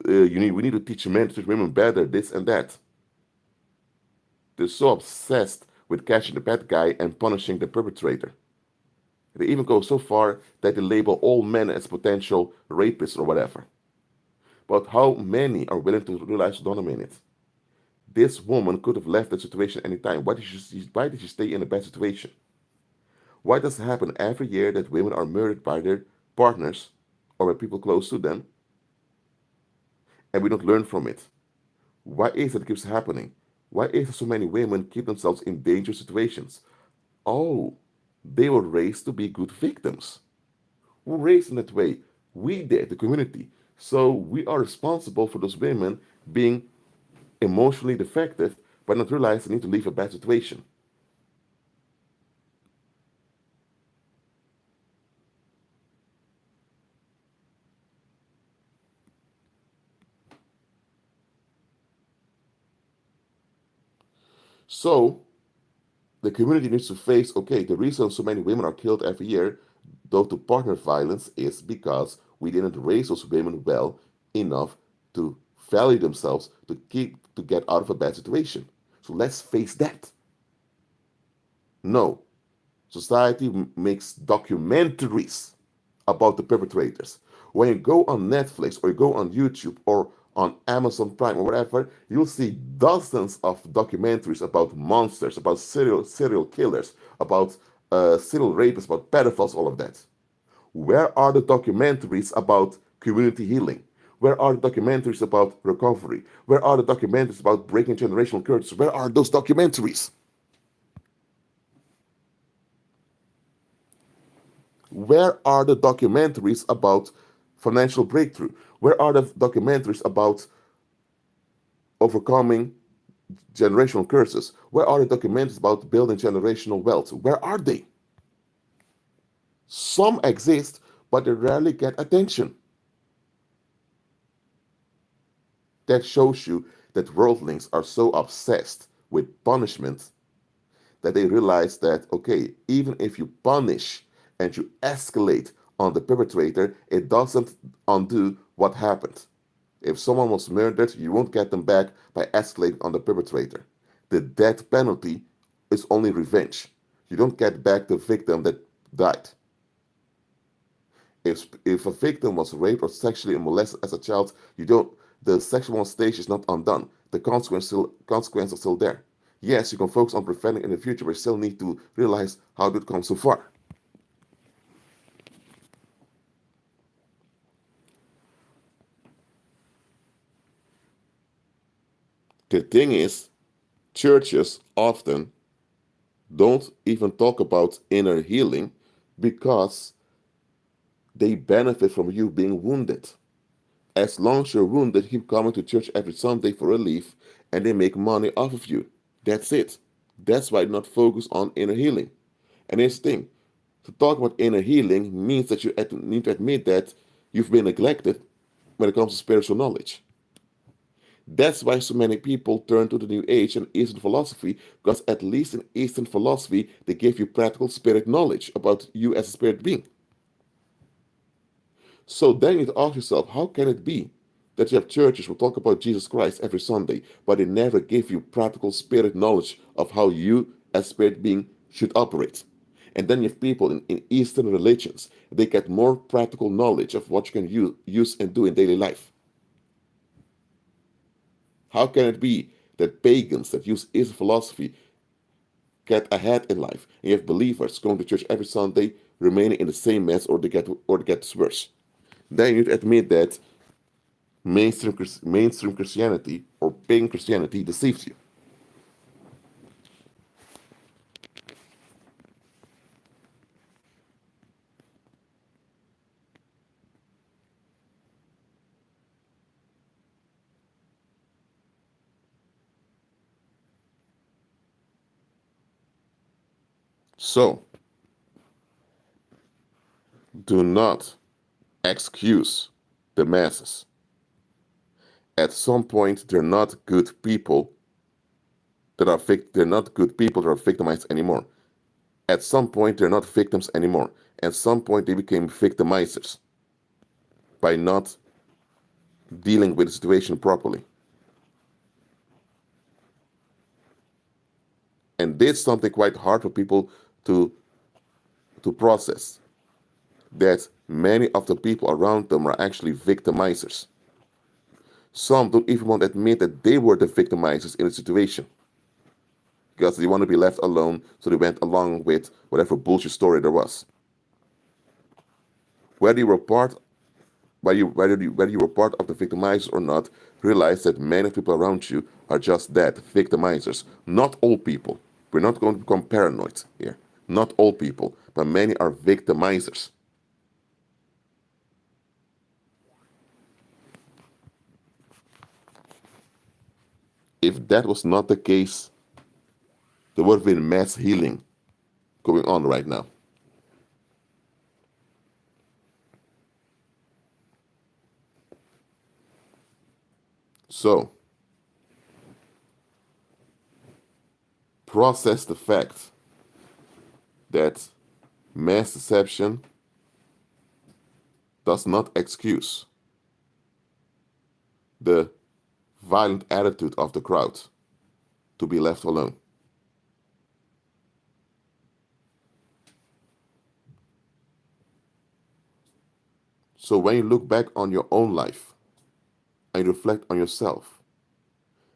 Speaker 1: We need to teach men to treat women better, this and that. They're so obsessed with catching the bad guy and punishing the perpetrator. They even go so far that they label all men as potential rapists or whatever. But how many are willing to realize, hold on a minute, this woman could have left the situation anytime. Why did she stay in a bad situation? Why does it happen every year that women are murdered by their partners or by people close to them and we don't learn from it? Why is it keeps happening? Why is it so many women keep themselves in dangerous situations? Oh, they were raised to be good victims. Who raised in that way? We did, the community. So we are responsible for those women being emotionally defective but not realize they need to leave a bad situation. So the community needs to face, okay, the reason so many women are killed every year, though to partner violence, is because we didn't raise those women well enough to value themselves to get out of a bad situation. So let's face that. No, society makes documentaries about the perpetrators. When you go on Netflix or you go on YouTube or on Amazon Prime or whatever, you'll see dozens of documentaries about monsters, about serial killers, about serial rapists, about pedophiles, all of that. Where are the documentaries about community healing? Where are the documentaries about recovery? Where are the documentaries about breaking generational curses? Where are those documentaries? Where are the documentaries about financial breakthrough? Where are the documentaries about overcoming generational curses? Where are the documentaries about building generational wealth? Where are they? Some exist, but they rarely get attention. That shows you that worldlings are so obsessed with punishment that they realize that, okay, even if you punish and you escalate on the perpetrator, it doesn't undo what happened. If someone was murdered, you won't get them back by escalating on the perpetrator. The death penalty is only revenge. You don't get back the victim that died. If a victim was raped or sexually molested as a child, you don't. The sexual molestation is not undone. The consequences are still there. Yes, you can focus on preventing in the future, but you still need to realize how did it come so far. The thing is, churches often don't even talk about inner healing because they benefit from you being wounded. As long as you're wounded, you keep coming to church every Sunday for relief and they make money off of you. That's it. That's why I not focus on inner healing. And here's the thing, to talk about inner healing means that you need to admit that you've been neglected when it comes to spiritual knowledge. That's why so many people turn to the New Age and Eastern philosophy, because at least in Eastern philosophy, they give you practical spirit knowledge about you as a spirit being. So then you ask yourself, how can it be that you have churches who talk about Jesus Christ every Sunday, but they never give you practical spirit knowledge of how you as spirit being should operate? And then you have people in Eastern religions, they get more practical knowledge of what you can use and do in daily life. How can it be that pagans that use Eastern philosophy get ahead in life, and you have believers going to church every Sunday remaining in the same mess or they get worse? Then you need to admit that mainstream Christianity or pagan Christianity deceives you. So do not excuse the masses. At some point, they're not good people they're not good people that are victimized anymore. At some point, they're not victims anymore. At some point, they became victimizers by not dealing with the situation properly. And this is something quite hard for people to, to process, that many of the people around them are actually victimizers. Some don't even want to admit that they were the victimizers in the situation because they want to be left alone, so they went along with whatever bullshit story there was. Whether you were part, whether you were part of the victimizers or not, realize that many people around you are just that, victimizers. Not all people. We're not going to become paranoid here. Not all people, but many are victimizers. If that was not the case, there would have been mass healing going on right now. So, process the fact that mass deception does not excuse the violent attitude of the crowd to be left alone. So when you look back on your own life and reflect on yourself,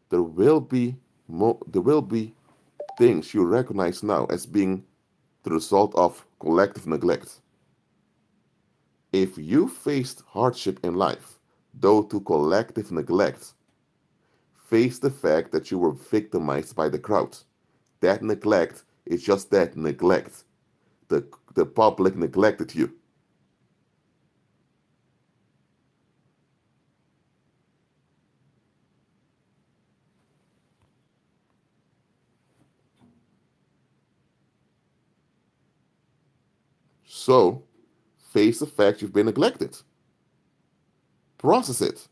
Speaker 1: there will be things you recognize now as being the result of collective neglect. If you faced hardship in life due to collective neglect, face the fact that you were victimized by the crowd. That neglect is just that, neglect. The public neglected you. So, face the fact you've been neglected. Process it.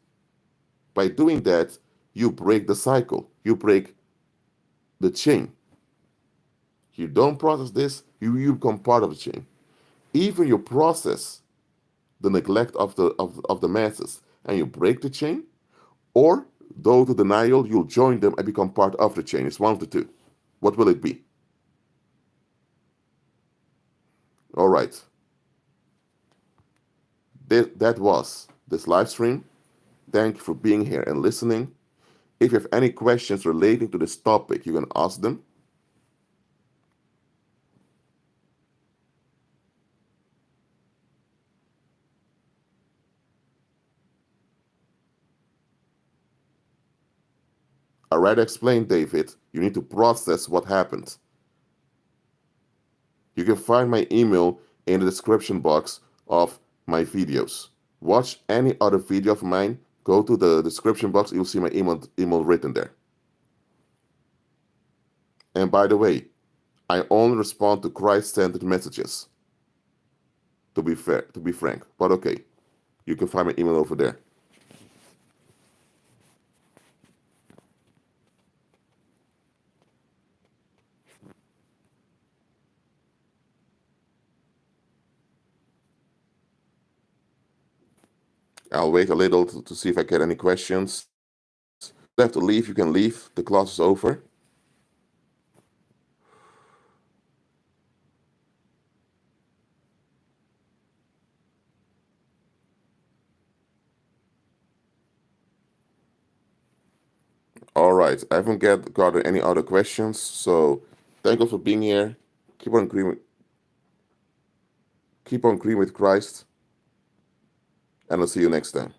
Speaker 1: By doing that, you break the cycle. You break the chain. You don't process this, you become part of the chain. Even you process the neglect of the masses and you break the chain, or though to denial, you'll join them and become part of the chain. It's one of the two. What will it be? All right. That was this live stream. Thank you for being here and listening. If you have any questions relating to this topic, you can ask them. I already explained, David, you need to process what happened. You can find my email in the description box of my videos. Watch any other video of mine, go to the description box, you'll see my email written there. And by the way, I only respond to Christ-centered messages. To be frank. But okay, you can find my email over there. I'll wait a little to see if I get any questions. If you have to leave, you can leave. The class is over. All right, I haven't got any other questions, so thank you for being here. Keep on agreeing with Christ, and I'll see you next time.